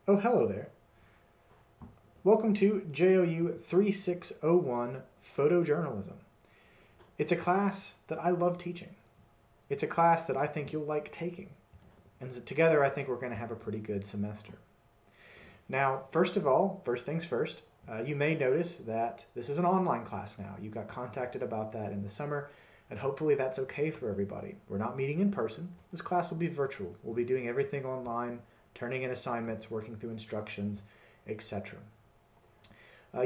Oh, hello there. Welcome to JOU 3601 Photojournalism. It's a class that I love teaching. It's a class that I think you'll like taking. And together I think we're going to have a pretty good semester. Now, first of all, first things first, you may notice that this is an online class now. You got contacted about that in the summer, and hopefully that's okay for everybody. We're not meeting in person. This class will be virtual. We'll be doing everything online, turning in assignments, working through instructions, etc.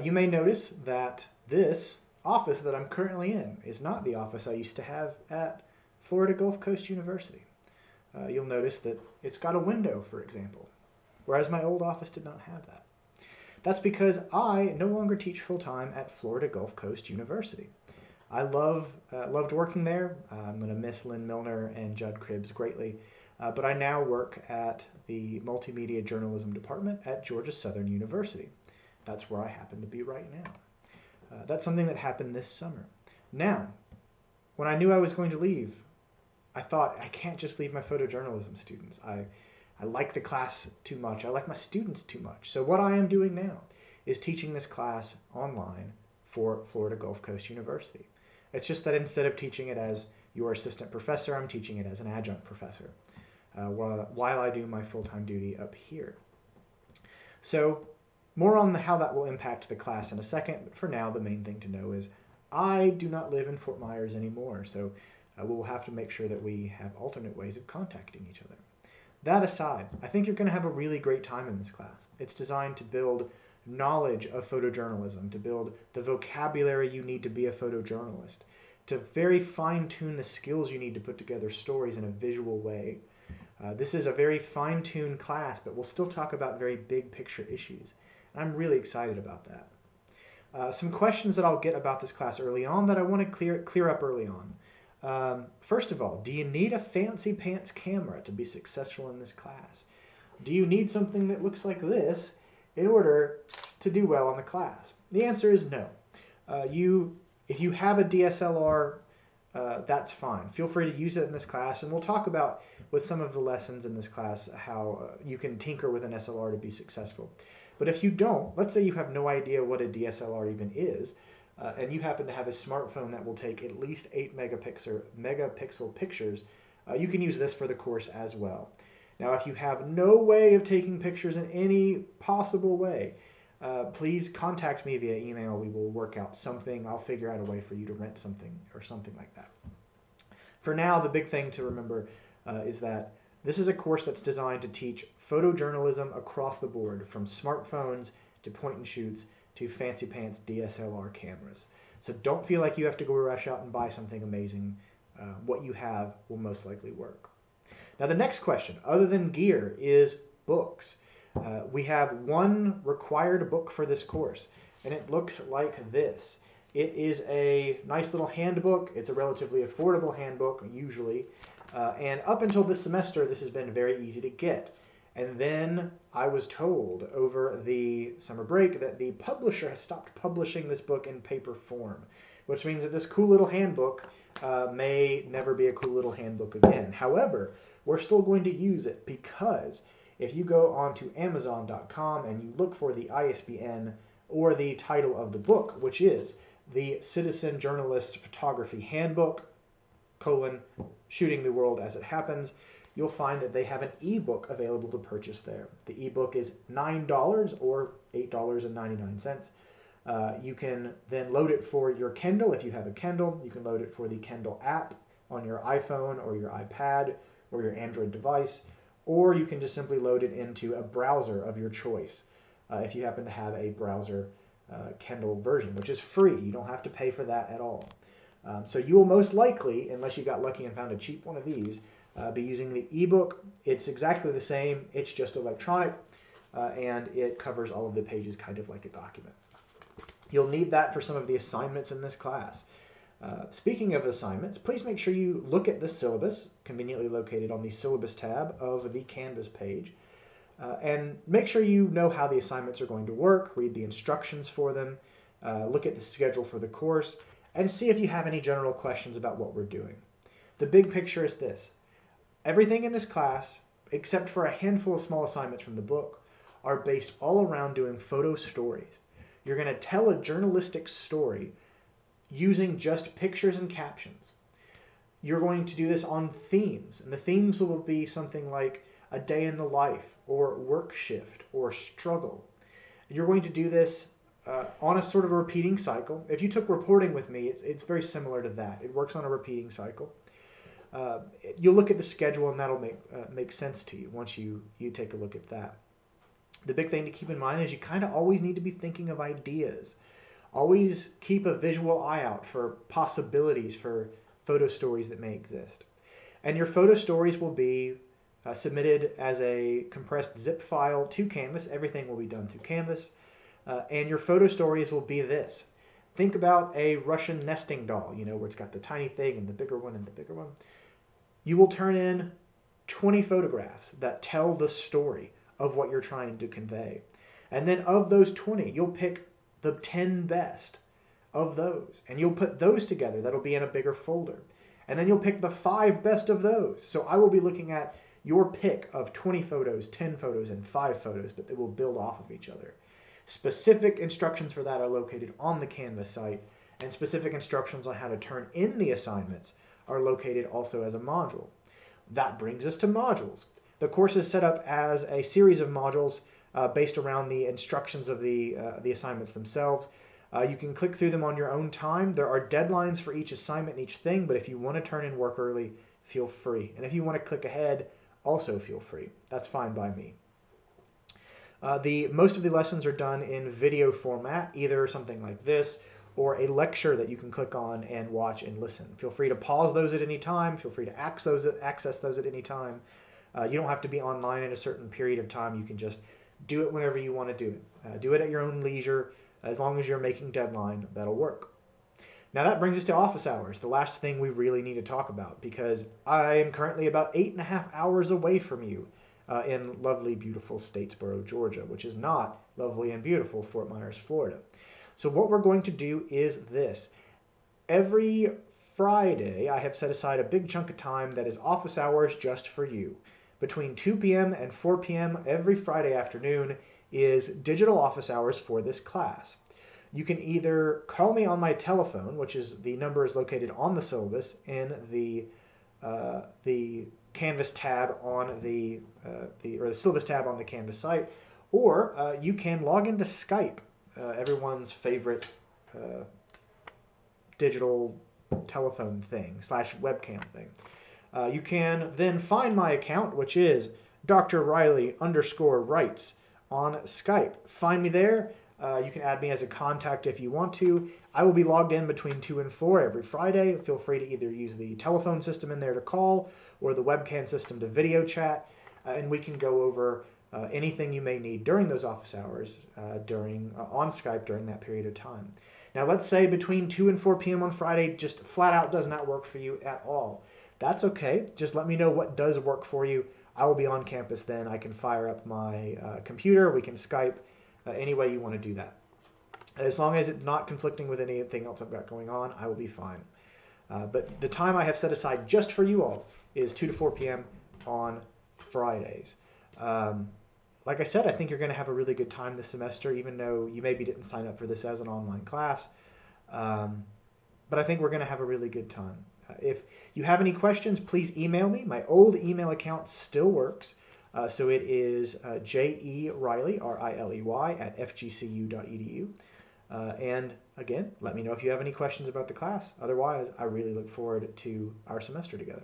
You may notice that this office that I'm currently in is not the office I used to have at Florida Gulf Coast University. You'll notice that it's got a window, for example, whereas my old office did not have that. That's because I no longer teach full-time at Florida Gulf Coast University. I loved working there. I'm going to miss Lynn Milner and Judd Cribbs greatly, but I now work at the Multimedia Journalism Department at Georgia Southern University. That's where I happen to be right now. That's something that happened this summer. Now, when I knew I was going to leave, I thought, I can't just leave my photojournalism students. I like the class too much. I like my students too much. So what I am doing now is teaching this class online for Florida Gulf Coast University. It's just that instead of teaching it as your assistant professor, I'm teaching it as an adjunct professor while I do my full-time duty up here. So more on how that will impact the class in a second, but for now the main thing to know is I do not live in Fort Myers anymore, so we'll have to make sure that we have alternate ways of contacting each other. That aside, I think you're going to have a really great time in this class. It's designed to build knowledge of photojournalism, to build the vocabulary you need to be a photojournalist, to very fine-tune the skills you need to put together stories in a visual way. This is a very fine-tuned class, but we'll still talk about very big picture issues. I'm really excited about that. Some questions that I'll get about this class early on that I want to clear up early on. First of all, do you need a fancy pants camera to be successful in this class? Do you need something that looks like this in order to do well in the class? The answer is no. If you have a DSLR, that's fine. Feel free to use it in this class, and we'll talk about with some of the lessons in this class how you can tinker with an SLR to be successful. But if you don't, let's say you have no idea what a DSLR even is, and you happen to have a smartphone that will take at least 8 megapixel pictures, you can use this for the course as well. Now, if you have no way of taking pictures in any possible way, please contact me via email. We will work out something. I'll figure out a way for you to rent something or something like that. For now, the big thing to remember is that this is a course that's designed to teach photojournalism across the board, from smartphones to point-and-shoots to fancy pants DSLR cameras. So don't feel like you have to go rush out and buy something amazing. What you have will most likely work. Now the next question, other than gear, is books. We have one required book for this course, and it looks like this. It is a nice little handbook. It's a relatively affordable handbook, usually. And up until this semester, this has been very easy to get. And then I was told over the summer break that the publisher has stopped publishing this book in paper form, which means that this cool little handbook may never be a cool little handbook again. However, we're still going to use it because if you go onto Amazon.com and you look for the ISBN or the title of the book, which is the Citizen Journalist Photography Handbook, Shooting the World as It Happens, you'll find that they have an ebook available to purchase there. The ebook is $9 or $8.99. You can then load it for your Kindle if you have a Kindle. You can load it for the Kindle app on your iPhone or your iPad or your Android device, or you can just simply load it into a browser of your choice if you happen to have a browser Kindle version, which is free. You don't have to pay for that at all. So you will most likely, unless you got lucky and found a cheap one of these, be using the ebook. It's exactly the same. It's just electronic, and it covers all of the pages kind of like a document. You'll need that for some of the assignments in this class. Speaking of assignments, please make sure you look at the syllabus, conveniently located on the syllabus tab of the Canvas page, and make sure you know how the assignments are going to work, read the instructions for them, look at the schedule for the course, and see if you have any general questions about what we're doing. The big picture is this. Everything in this class, except for a handful of small assignments from the book, are based all around doing photo stories. You're going to tell a journalistic story using just pictures and captions. You're going to do this on themes, and the themes will be something like a day in the life, or work shift, or struggle. You're going to do this on a sort of a repeating cycle. If you took reporting with me, it's very similar to that. It works on a repeating cycle. You'll look at the schedule, and that'll make sense to you once you take a look at that. The big thing to keep in mind is you kind of always need to be thinking of ideas. Always keep a visual eye out for possibilities for photo stories that may exist. And your photo stories will be submitted as a compressed zip file to Canvas. Everything will be done through Canvas. And your photo stories will be this. Think about a Russian nesting doll, where it's got the tiny thing and the bigger one and the bigger one. You will turn in 20 photographs that tell the story of what you're trying to convey. And then of those 20, you'll pick the 10 best of those, and you'll put those together. That'll be in a bigger folder. And then you'll pick the 5 best of those. So I will be looking at your pick of 20 photos, 10 photos, and 5 photos, but they will build off of each other. Specific instructions for that are located on the Canvas site, and specific instructions on how to turn in the assignments are located also as a module. That brings us to modules. The course is set up as a series of modules based around the instructions of the assignments themselves. You can click through them on your own time. There are deadlines for each assignment and each thing, but if you want to turn in work early, feel free. And if you want to click ahead, also feel free. That's fine by me. Most of the lessons are done in video format, either something like this or a lecture that you can click on and watch and listen. Feel free to pause those at any time. Feel free to access those at any time. You don't have to be online in a certain period of time. You can just do it whenever you want to do it. Do it at your own leisure. As long as you're making deadline, that'll work. Now that brings us to office hours, the last thing we really need to talk about, because I am currently about 8.5 hours away from you in lovely, beautiful Statesboro, Georgia, which is not lovely and beautiful Fort Myers, Florida. So what we're going to do is this. Every Friday, I have set aside a big chunk of time that is office hours just for you. Between 2 p.m. and 4 p.m. every Friday afternoon is digital office hours for this class. You can either call me on my telephone, which is the number is located on the syllabus in the Canvas tab on the syllabus tab on the Canvas site, or you can log into Skype, everyone's favorite digital telephone thing / webcam thing. You can then find my account, which is Dr. Riley_writes on Skype. Find me there. You can add me as a contact if you want to. I will be logged in between 2 and 4 every Friday. Feel free to either use the telephone system in there to call or the webcam system to video chat, and we can go over anything you may need during those office hours on Skype during that period of time. Now let's say between 2 and 4 p.m. on Friday just flat out does not work for you at all. That's okay. Just let me know what does work for you. I will be on campus then. I can fire up my computer. We can Skype any way you want to do that. As long as it's not conflicting with anything else I've got going on, I will be fine. But the time I have set aside just for you all is 2 to 4 p.m. on Fridays. Like I said, I think you're going to have a really good time this semester, even though you maybe didn't sign up for this as an online class. But I think we're going to have a really good time. If you have any questions, please email me. My old email account still works. So it is JERiley, R-I-L-E-Y, @fgcu.edu. And again, let me know if you have any questions about the class. Otherwise, I really look forward to our semester together.